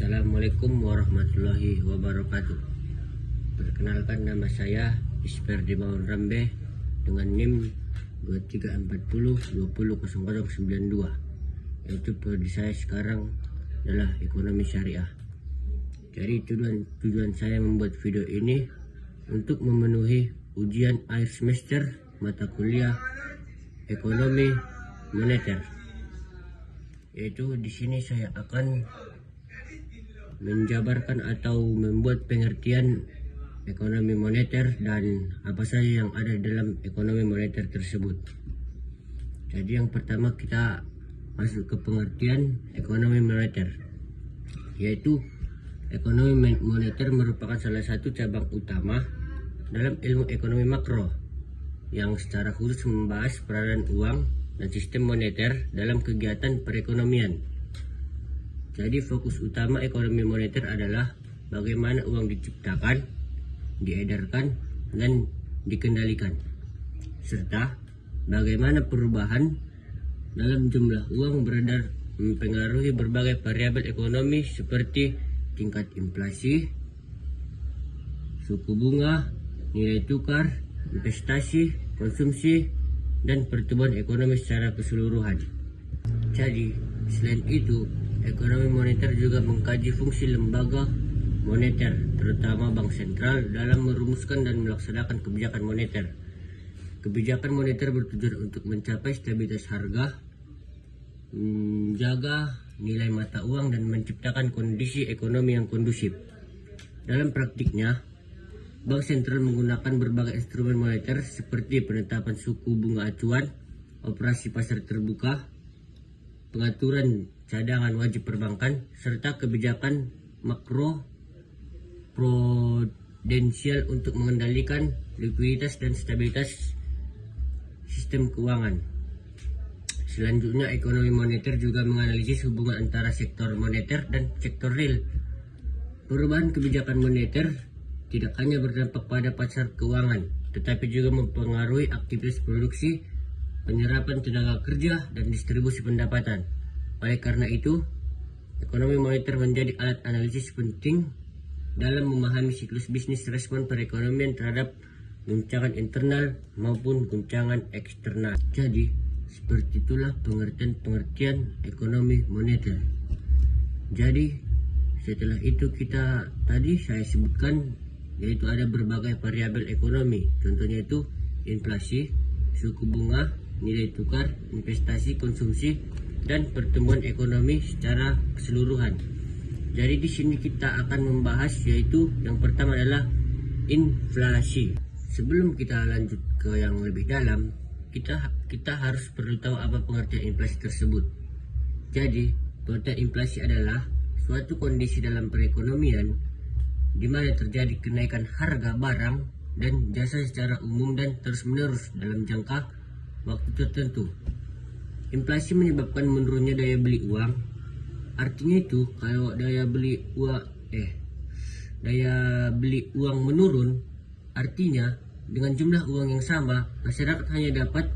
Assalamualaikum warahmatullahi wabarakatuh. Perkenalkan, nama saya Isper Dimaun Rambe dengan NIM 2340200092. Yaitu prodi saya sekarang adalah ekonomi syariah. Jadi tujuan saya membuat video ini untuk memenuhi ujian akhir semester mata kuliah ekonomi moneter. Yaitu di sini saya akan menjabarkan atau membuat pengertian ekonomi moneter dan apa saja yang ada dalam ekonomi moneter tersebut. Jadi yang pertama kita masuk ke pengertian ekonomi moneter, yaitu ekonomi moneter merupakan salah satu cabang utama dalam ilmu ekonomi makro yang secara khusus membahas peranan uang dan sistem moneter dalam kegiatan perekonomian. Jadi fokus utama ekonomi moneter adalah bagaimana uang diciptakan, diedarkan, dan dikendalikan, serta bagaimana perubahan dalam jumlah uang beredar mempengaruhi berbagai variabel ekonomi seperti tingkat inflasi, suku bunga, nilai tukar, investasi, konsumsi, dan pertumbuhan ekonomi secara keseluruhan. Jadi, selain itu, ekonomi moneter juga mengkaji fungsi lembaga moneter, terutama bank sentral, dalam merumuskan dan melaksanakan kebijakan moneter. Kebijakan moneter bertujuan untuk mencapai stabilitas harga, menjaga nilai mata uang, dan menciptakan kondisi ekonomi yang kondusif. Dalam praktiknya, bank sentral menggunakan berbagai instrumen moneter seperti penetapan suku bunga acuan, operasi pasar terbuka, pengaturan cadangan wajib perbankan, serta kebijakan makro prudensial untuk mengendalikan likuiditas dan stabilitas sistem keuangan. Selanjutnya, ekonomi moneter juga menganalisis hubungan antara sektor moneter dan sektor real. Perubahan kebijakan moneter tidak hanya berdampak pada pasar keuangan, tetapi juga mempengaruhi aktivitas produksi, penyerapan tenaga kerja, dan distribusi pendapatan. Oleh karena itu, ekonomi moneter menjadi alat analisis penting dalam memahami siklus bisnis respon perekonomian terhadap guncangan internal maupun guncangan eksternal. Jadi, seperti itulah pengertian ekonomi moneter. Jadi, setelah itu saya sebutkan, yaitu ada berbagai variabel ekonomi. Contohnya itu inflasi, suku bunga, nilai tukar, investasi, konsumsi, dan pertumbuhan ekonomi secara keseluruhan. Jadi di sini kita akan membahas, yaitu yang pertama adalah inflasi. Sebelum kita lanjut ke yang lebih dalam, kita harus perlu tahu apa pengertian inflasi tersebut. Jadi, pengertian inflasi adalah suatu kondisi dalam perekonomian di mana terjadi kenaikan harga barang dan jasa secara umum dan terus-menerus dalam jangka waktu tertentu. Inflasi menyebabkan menurunnya daya beli uang. Artinya itu, kalau daya beli uang menurun, artinya dengan jumlah uang yang sama, masyarakat hanya dapat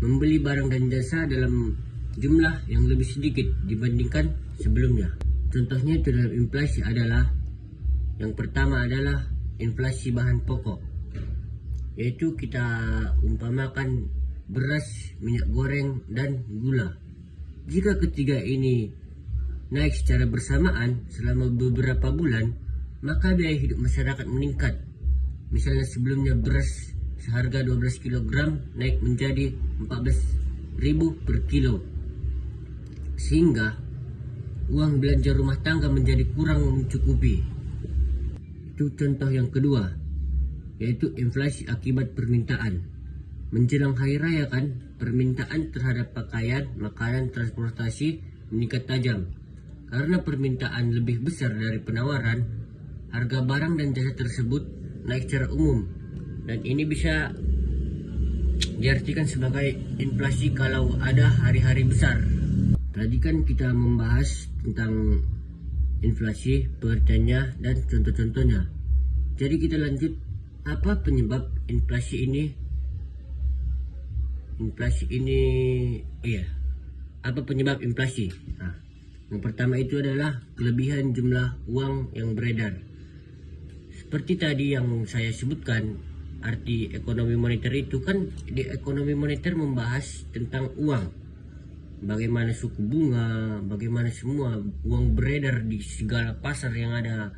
membeli barang dan jasa dalam jumlah yang lebih sedikit dibandingkan sebelumnya. Contohnya itu dalam inflasi adalah, yang pertama adalah inflasi bahan pokok, yaitu kita umpamakan beras, minyak goreng, dan gula. Jika ketiga ini naik secara bersamaan selama beberapa bulan, maka biaya hidup masyarakat meningkat. Misalnya sebelumnya beras seharga 12 kg naik menjadi 14.000 per kilo, sehingga uang belanja rumah tangga menjadi kurang mencukupi. Itu contoh yang kedua, yaitu inflasi akibat permintaan. Menjelang hari raya kan, permintaan terhadap pakaian, makanan, transportasi meningkat tajam. Karena permintaan lebih besar dari penawaran, harga barang dan jasa tersebut naik secara umum. Dan ini bisa diartikan sebagai inflasi kalau ada hari-hari besar. Tadi kan kita membahas tentang inflasi, pengertiannya, dan contoh-contohnya. Jadi kita lanjut, apa penyebab inflasi ini? Apa penyebab inflasi? Yang pertama itu adalah kelebihan jumlah uang yang beredar. Seperti tadi yang saya sebutkan, arti ekonomi moneter itu kan, di ekonomi moneter membahas tentang uang. Bagaimana suku bunga, bagaimana semua uang beredar di segala pasar yang ada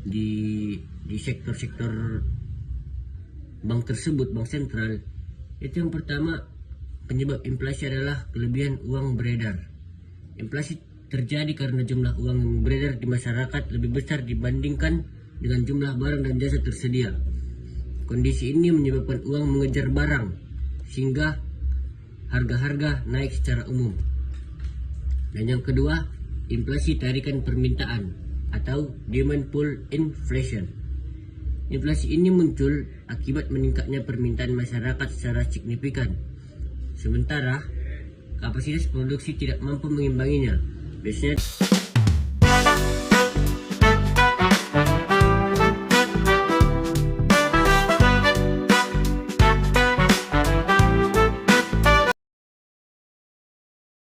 di sektor-sektor bank tersebut, bank sentral. Itu yang pertama, penyebab inflasi adalah kelebihan uang beredar. Inflasi terjadi karena jumlah uang yang beredar di masyarakat lebih besar dibandingkan dengan jumlah barang dan jasa tersedia. Kondisi ini menyebabkan uang mengejar barang sehingga harga-harga naik secara umum. Dan yang kedua, inflasi tarikan permintaan atau demand pull inflation. Inflasi ini muncul akibat meningkatnya permintaan masyarakat secara signifikan, sementara kapasitas produksi tidak mampu mengimbanginya. Biasanya